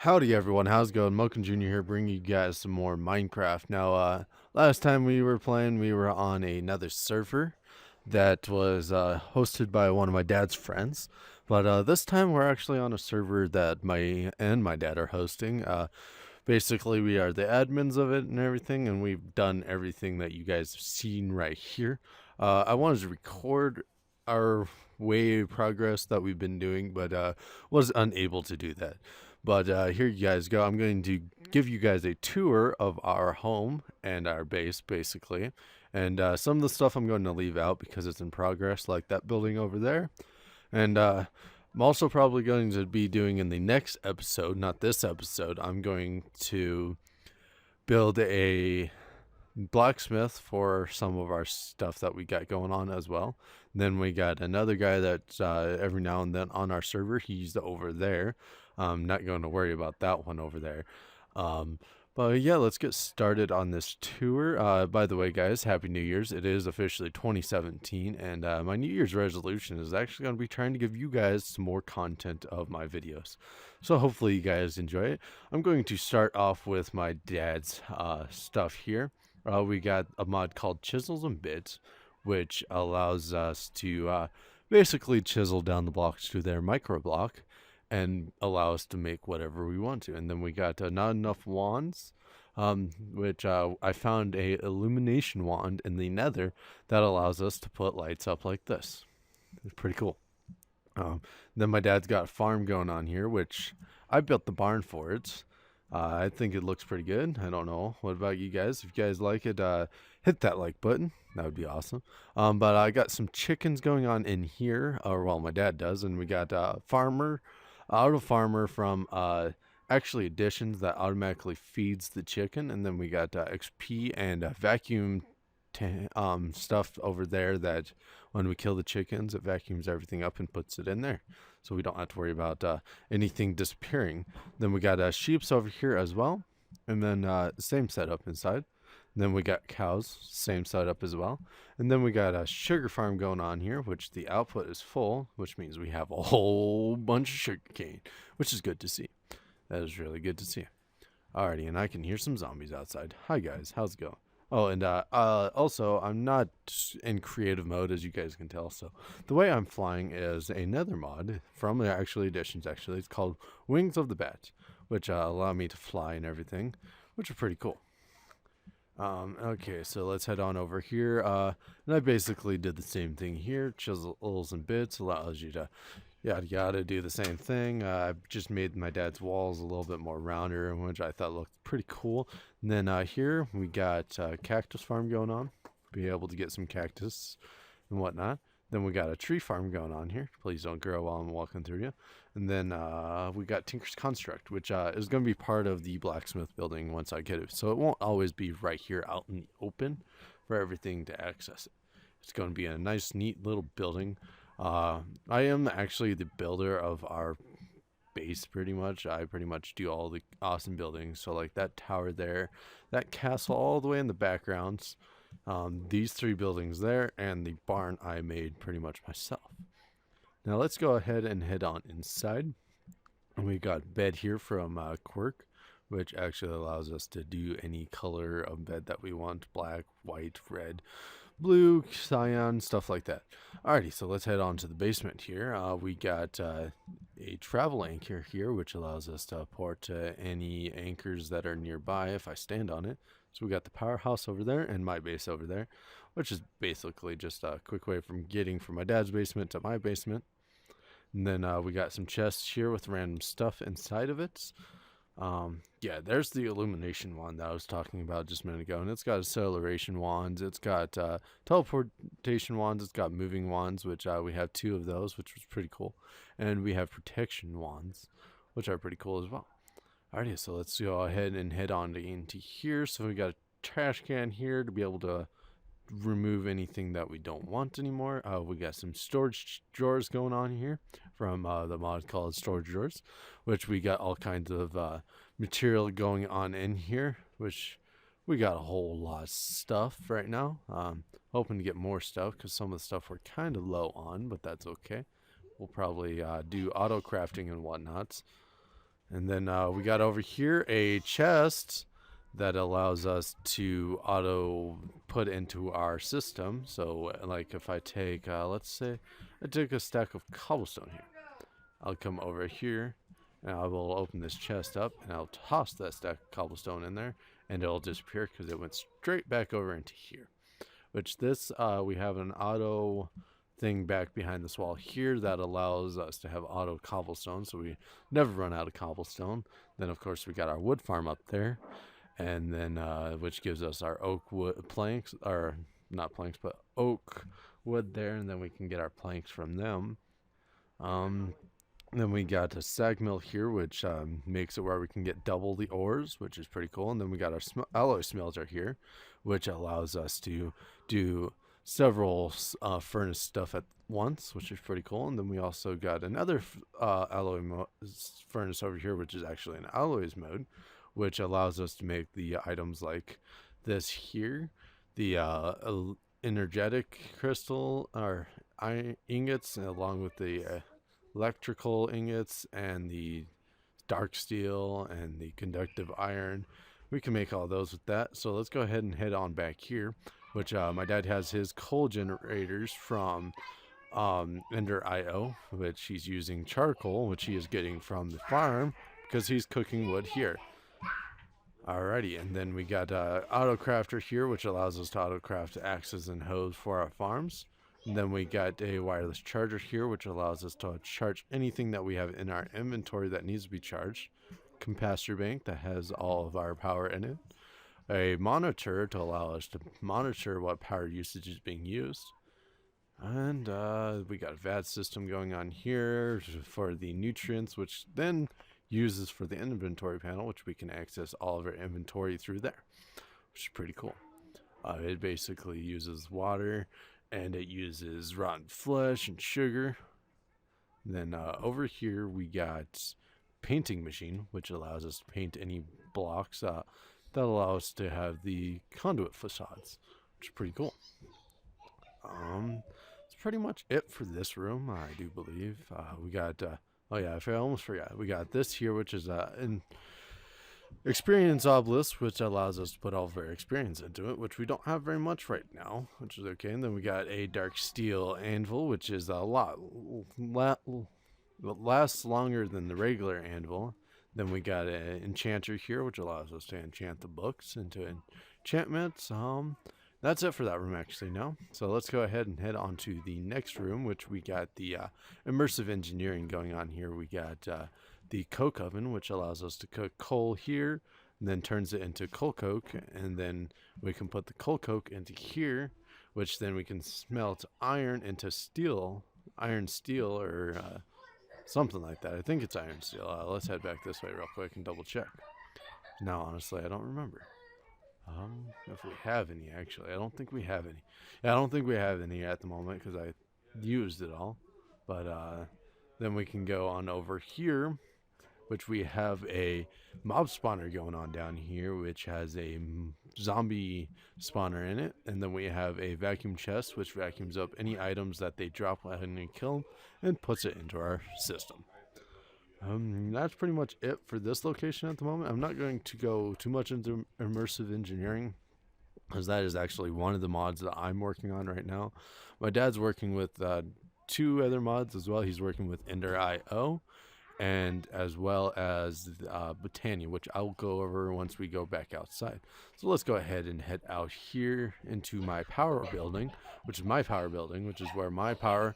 Howdy everyone, how's it going? Moken Jr. here, bringing you guys some more Minecraft. Now, last time we were playing, we were on another server that was hosted by one of my dad's friends. But this time we're actually on a server that my dad are hosting. Basically, we are the admins of it and everything, and we've done everything that you guys have seen right here. I wanted to record our way progress that we've been doing, but was unable to do that. But here you guys go. I'm going to give you guys a tour of our home and our base, basically. And some of the stuff I'm going to leave out because it's in progress, like that building over there. And I'm also probably going to be doing in the next episode, not this episode, I'm going to build a blacksmith for some of our stuff that we got going on as well. And then we got another guy that every now and then on our server, he's over there. I'm not going to worry about that one over there. But yeah, let's get started on this tour. By the way, guys, Happy New Year's. It is officially 2017, and my New Year's resolution is actually going to be trying to give you guys some more content of my videos. So hopefully you guys enjoy it. I'm going to start off with my dad's stuff here. We got a mod called Chisels and Bits, which allows us to basically chisel down the blocks to their micro block and allow us to make whatever we want to. And then we got not enough wands, which I found a illumination wand in the nether that allows us to put lights up like this. It's pretty cool. Then my dad's got a farm going on here, which I built the barn for it. I think it looks pretty good. I don't know. What about you guys? If you guys like it, hit that like button. That would be awesome. But I got some chickens going on in here, or well, my dad does, and we got auto farmer from actually additions that automatically feeds the chicken, and then we got XP and vacuum stuff over there that when we kill the chickens, it vacuums everything up and puts it in there, so we don't have to worry about anything disappearing. Then we got sheeps over here as well, and then same setup inside. And then we got cows, same setup as well. And then we got a sugar farm going on here, which the output is full, which means we have a whole bunch of sugar cane, which is good to see. That is really good to see. Alrighty, and I can hear some zombies outside. Hi guys, how's it going? Oh, and also, I'm not in creative mode, as you guys can tell. So the way I'm flying is a nether mod from the actual editions, actually. It's called Wings of the Bat, which allow me to fly and everything, which are pretty cool. Okay, so let's head on over here. And I basically did the same thing here. Chisels and Bits allows you to yada yada do the same thing. I just made my dad's walls a little bit more rounder, which I thought looked pretty cool. And then here we got cactus farm going on. Be able to get some cactus and whatnot. Then we got a tree farm going on here. Please don't grow while I'm walking through you. And then we got Tinker's Construct, which is going to be part of the blacksmith building once I get it. So it won't always be right here out in the open for everything to access it. It's going to be a nice, neat little building. I am actually the builder of our base pretty much. I pretty much do all the awesome buildings. So like that tower there, that castle all the way in the backgrounds. These three buildings there, and the barn I made pretty much myself. Now let's go ahead and head on inside. And we got bed here from Quirk, which actually allows us to do any color of bed that we want: black, white, red, blue, cyan, stuff like that. Alrighty, so let's head on to the basement here. We got a travel anchor here, which allows us to port any anchors that are nearby if I stand on it. So we got the powerhouse over there and my base over there, which is basically just a quick way from getting from my dad's basement to my basement. And then we got some chests here with random stuff inside of it. Yeah, there's the illumination wand that I was talking about just a minute ago, and it's got acceleration wands, it's got teleportation wands, it's got moving wands, which we have 2 of those, which was pretty cool. And we have protection wands, which are pretty cool as well. Alrighty, so let's go ahead and head on into here. So we got a trash can here to be able to remove anything that we don't want anymore. We got some storage drawers going on here from the mod called Storage Drawers, which we got all kinds of material going on in here, which we got a whole lot of stuff right now. Hoping to get more stuff because some of the stuff we're kind of low on, but that's okay. We'll probably do auto crafting and whatnots. And then we got over here a chest that allows us to auto put into our system. So like if I take, let's say I take a stack of cobblestone here. I'll come over here and I will open this chest up and I'll toss that stack of cobblestone in there and it'll disappear because it went straight back over into here. Which this, we have an auto thing back behind this wall here that allows us to have auto cobblestone, so we never run out of cobblestone. Then of course we got our wood farm up there, and then which gives us our oak wood planks, or not planks but oak wood there, and then we can get our planks from them. Then we got a sag mill here, which makes it where we can get double the ores, which is pretty cool. And then we got our alloy smelter here, which allows us to do several furnace stuff at once, which is pretty cool. And then we also got another furnace over here, which is actually an alloys mode, which allows us to make the items like this here, the energetic crystal or iron ingots, along with the electrical ingots and the dark steel and the conductive iron. We can make all those with that. So let's go ahead and head on back here, which my dad has his coal generators from Ender.io, which he's using charcoal, which he is getting from the farm because he's cooking wood here. Alrighty, and then we got auto crafter here, which allows us to auto craft axes and hoes for our farms. And then we got a wireless charger here, which allows us to charge anything that we have in our inventory that needs to be charged. Capacitor bank that has all of our power in it. A monitor to allow us to monitor what power usage is being used. And we got a VAD system going on here for the nutrients, which then uses for the inventory panel, which we can access all of our inventory through there, which is pretty cool. It basically uses water, and it uses rotten flesh and sugar. And then over here we got painting machine, which allows us to paint any blocks that allow us to have the conduit facades, which is pretty cool. It's pretty much it for this room, I do believe. We got oh yeah, I almost forgot. We got this here, which is an experience obelisk, which allows us to put all of our experience into it, which we don't have very much right now, which is okay. And then we got a dark steel anvil, which is a lot lasts longer than the regular anvil. Then we got an enchanter here, which allows us to enchant the books into enchantments. That's it for that room actually now. So let's go ahead and head on to the next room, which we got the immersive engineering going on here. We got the coke oven, which allows us to cook coal here and then turns it into coal coke, and then we can put the coal coke into here, which then we can smelt iron into steel, iron steel, or something like that. I think it's iron steel. Let's head back this way real quick and double check. Now honestly I don't remember if we have any. Actually, I don't think we have any. Yeah, I don't think we have any at the moment because I used it all. But then we can go on over here, which we have a mob spawner going on down here, which has a zombie spawner in it. And then we have a vacuum chest, which vacuums up any items that they drop when they kill them and puts it into our system. That's pretty much it for this location at the moment. I'm not going to go too much into immersive engineering because that is actually one of the mods that I'm working on right now. My dad's working with 2 other mods as well. He's working with Ender.io and as well as Latonya, which I'll go over once we go back outside. So let's go ahead and head out here into my power building, which is my power building, which is where my power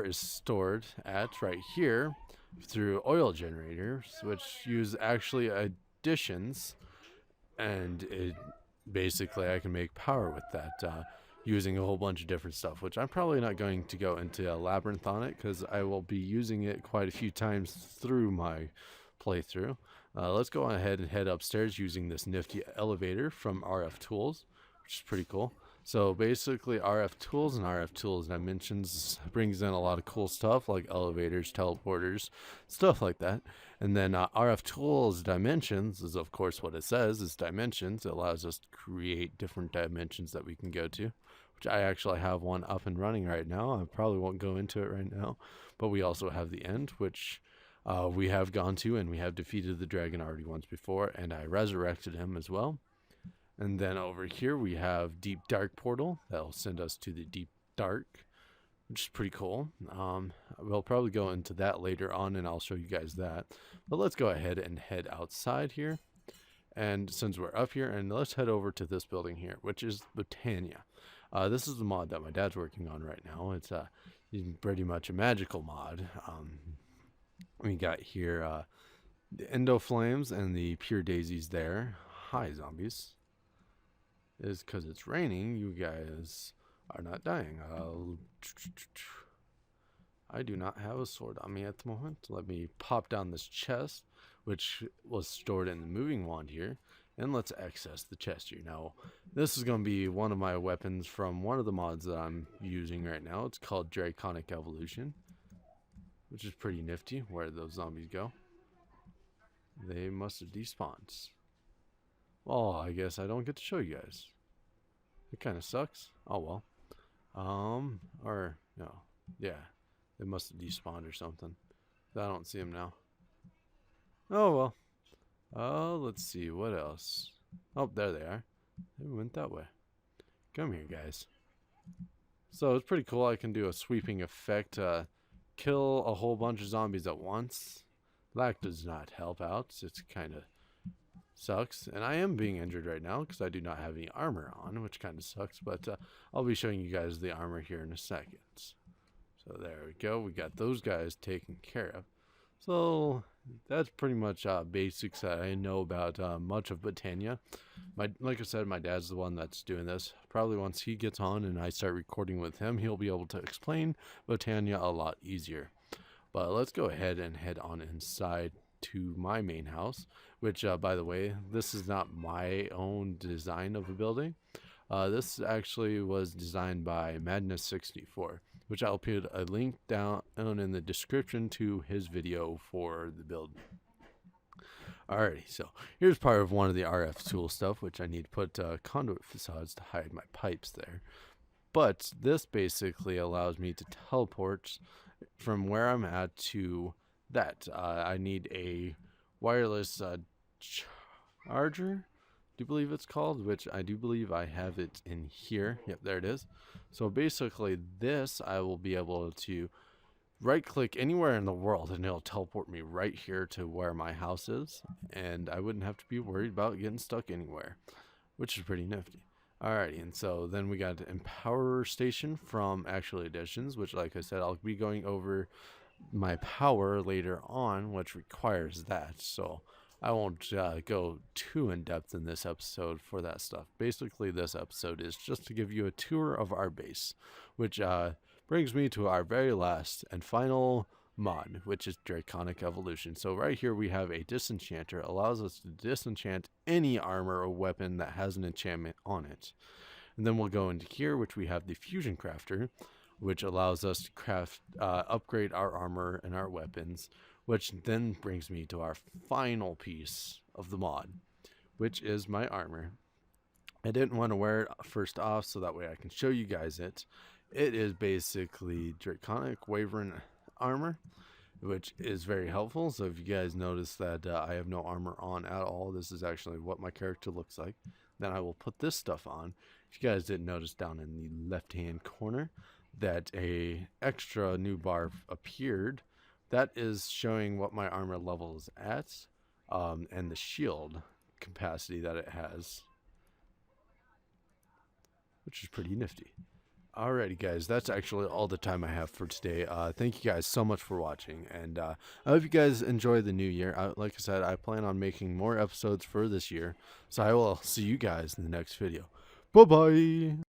is stored at right here through oil generators, which use actually additions, and it basically I can make power with that using a whole bunch of different stuff, which I'm probably not going to go into a labyrinth on it because I will be using it quite a few times through my playthrough. Let's go ahead and head upstairs using this nifty elevator from RF Tools, which is pretty cool. So basically RF Tools and RF Tools Dimensions brings in a lot of cool stuff like elevators, teleporters, stuff like that. And then RF Tools Dimensions is of course what it says, is dimensions. It allows us to create different dimensions that we can go to, which I actually have one up and running right now. I probably won't go into it right now, but we also have the end, which we have gone to, and we have defeated the dragon already once before, and I resurrected him as well. And then over here we have Deep Dark Portal. That'll send us to the Deep Dark, which is pretty cool. We'll probably go into that later on, and I'll show you guys that. But let's go ahead and head outside here. And since we're up here, and let's head over to this building here, which is Latonya. This is the mod that my dad's working on right now. It's pretty much a magical mod. We got here the Endo Flames and the Pure Daisies there. Hi, zombies. Is because it's raining, you guys are not dying. I do not have a sword on me at the moment. Let me pop down this chest, which was stored in the moving wand here, and let's access the chest here. Now, this is going to be one of my weapons from one of the mods that I'm using right now. It's called Draconic Evolution, which is pretty nifty. Where did those zombies go? They must have despawned. Well, I guess I don't get to show you guys. It kind of sucks. Oh well. Or no, yeah, they must have despawned or something. I don't see them now. Oh well. Let's see what else. Oh, there they are. They went that way. Come here, guys. So it's pretty cool. I can do a sweeping effect. Kill a whole bunch of zombies at once. That does not help out. It's kind of sucks, and I am being injured right now because I do not have any armor on, which kind of sucks, but I'll be showing you guys the armor here in a second. So there we go. We got those guys taken care of. So that's pretty much basics that I know about much of Botania. Like I said, my dad's the one that's doing this. Probably once he gets on and I start recording with him, he'll be able to explain Botania a lot easier. But let's go ahead and head on inside to my main house, which by the way, this is not my own design of a building. This actually was designed by Madness64, which I'll put a link down in the description to his video for the build. Alrighty, so here's part of one of the RF tool stuff, which I need to put conduit facades to hide my pipes there. But this basically allows me to teleport from where I'm at to that. I need a wireless charger, do you believe it's called, which I do believe I have it in here. Yep, there it is. So basically this, I will be able to right click anywhere in the world and it'll teleport me right here to where my house is, and I wouldn't have to be worried about getting stuck anywhere, which is pretty nifty. Alrighty, and so then we got Empower Station from Actual Editions, which like I said, I'll be going over my power later on, which requires that, so I won't go too in depth in this episode for that stuff. Basically this episode is just to give you a tour of our base, which brings me to our very last and final mod, which is Draconic Evolution. So right here we have a disenchanter. Allows us to disenchant any armor or weapon that has an enchantment on it. And then we'll go into here, which we have the Fusion Crafter, which allows us to craft, upgrade our armor and our weapons, which then brings me to our final piece of the mod, which is my armor. I didn't want to wear it first off so that way I can show you guys it. It is basically Draconic Wyvern armor, which is very helpful. So if you guys notice that I have no armor on at all, this is actually what my character looks like. Then I will put this stuff on. If you guys didn't notice, down in the left hand corner that a extra new bar appeared, that is showing what my armor level is at, and the shield capacity that it has, which is pretty nifty. Alrighty guys, that's actually all the time I have for today. Thank you guys so much for watching, and I hope you guys enjoy the new year. Like I said, I plan on making more episodes for this year, so I will see you guys in the next video. Bye bye.